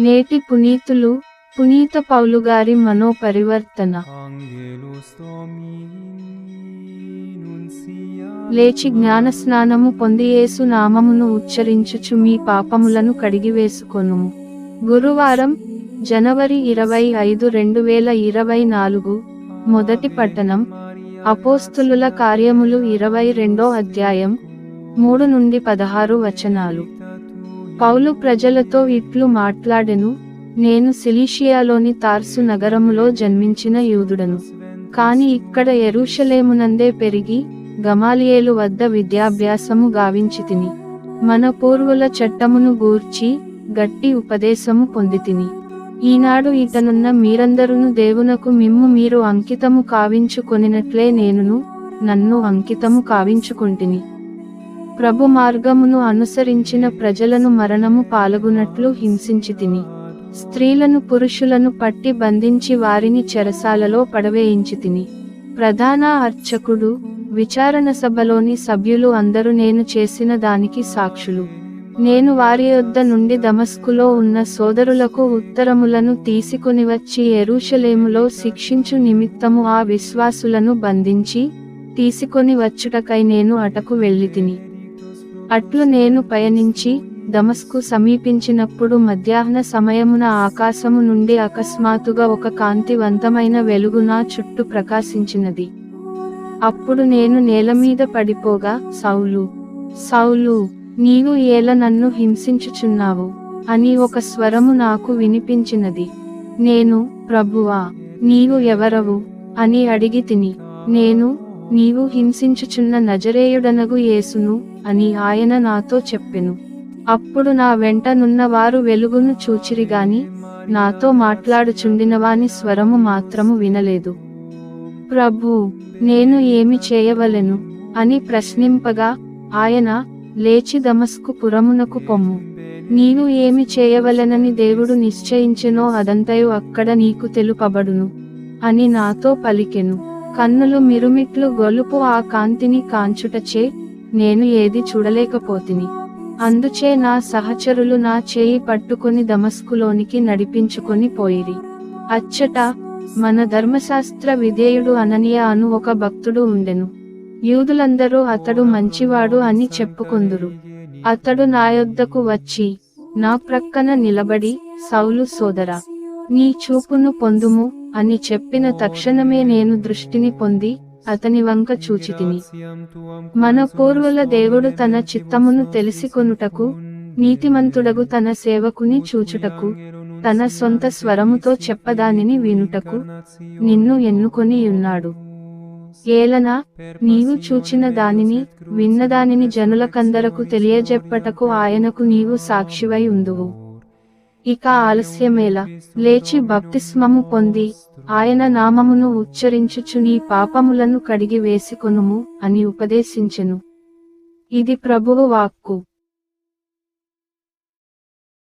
నేటి పునీతులు పునీత పౌలుగారి మనోపరివర్తన. లేచి జ్ఞానస్నానము పొంది యేసు నామమును ఉచ్చరించుచు మీ పాపములను కడిగివేసుకొనుము. గురువారం, జనవరి 25, 2024. మొదటి పట్టణం అపోస్తులుల కార్యములు 22వ అధ్యాయం 3 నుండి 16 వచనాలు. పౌలు ప్రజలతో ఇట్లు మాట్లాడెను, నేను సిలీషియాలోని తార్సు నగరములో జన్మించిన యూదుడను. కాని ఇక్కడ యెరూషలేమునందే పెరిగి గమాలియేలు వద్ద విద్యాభ్యాసము గావించితిని. మన పూర్వుల చట్టమును గూర్చి గట్టి ఉపదేశము పొందితిని. ఈనాడు ఇటనున్న మీరందరును దేవునకు మిమ్ము మీరు అంకితము కావించుకొనినట్లే నేనును నన్ను అంకితము కావించుకొంటిని. ప్రభు మార్గమును అనుసరించిన ప్రజలను మరణము పాలగునట్లు హింసించితిని. స్త్రీలను పురుషులను పట్టి బంధించి వారిని చెరసాలలో పడవేయించితిని. ప్రధాన అర్చకుడు, విచారణ సభలోని సభ్యులు అందరూ నేను చేసిన దానికి సాక్షులు. నేను వారి యొద్ద నుండి దమస్కులో ఉన్న సోదరులకు ఉత్తరములను తీసుకొనివచ్చి యెరూషలేములో శిక్షించు నిమిత్తము ఆ విశ్వాసులను బంధించి తీసుకొని వచ్చుటకై నేను అటకు వెళ్ళితిని. అట్లు నేను పయనించి దమస్కు సమీపించినప్పుడు మధ్యాహ్న సమయమున ఆకాశము నుండి అకస్మాత్తుగా ఒక కాంతివంతమైన వెలుగు నా చుట్టూ ప్రకాశించినది. అప్పుడు నేను నేలమీద పడిపోగా, సౌలు, సౌలు, నీవు ఏల నన్ను హింసించుచున్నావు అని ఒక స్వరము నాకు వినిపించినది. నేను, ప్రభువా, నీవు ఎవరవు అని అడిగితిని. నేను, నీవు హింసించుచున్న నజరేయుడనగు యేసును అని ఆయన నాతో చెప్పెను. అప్పుడు నా వెంట నున్నవారు వెలుగును చూచిరిగాని నాతో మాట్లాడుచుండినవాని స్వరము మాత్రము వినలేదు. ప్రభూ, నేను ఏమి చేయవలెను అని ప్రశ్నింపగా ఆయన, లేచి దమస్కు పురమునకు పొమ్ము. నీవు ఏమి చేయవలెనని దేవుడు నిశ్చయించెనో అదంతయు అక్కడ నీకు తెలుపబడును అని నాతో పలికెను. కన్నులు మిరుమిట్లు గొలుపు ఆ కాంతిని కాంచుటచే నేను ఏది చూడలేకపోతిని. అందుచే నా సహచరులు నా చేయి పట్టుకొని దమస్కులోనికి నడిపించుకొని పోయిరి. అచ్చట మన ధర్మశాస్త్ర విధేయుడు అననీయ అను ఒక భక్తుడు ఉండెను. యూదులందరూ అతడు మంచివాడు అని చెప్పుకొందురు. అతడు నా యొద్దకు వచ్చి నా ప్రక్కన నిలబడి, సౌలు సోదరా, నీ చూపును పొందుము అని చెప్పిన తక్షణమే నేను దృష్టిని పొంది అతని వంక చూచితిని. మన పూర్వుల దేవుడు తన చిత్తమును తెలిసికొనుటకు, నీతిమంతుడగు తన సేవకుని చూచుటకు, తన సొంత స్వరముతో చెప్పదానిని వినుటకు నిన్ను ఎన్నుకొని ఉన్నాడు. ఏలన నీవు చూచిన దానిని విన్నదానిని జనులకందరకు తెలియజెప్పటకు ఆయనకు నీవు సాక్షివై ఉందువు. ఇక ఆలస్యమేలా, లేచి బప్తిస్మము పొంది ఆయన నామమును ఉచ్చరించుచు నీ పాపములను కడిగి వేసికొనుము అని ఉపదేశించెను. ఇది ప్రభువు వాక్కు.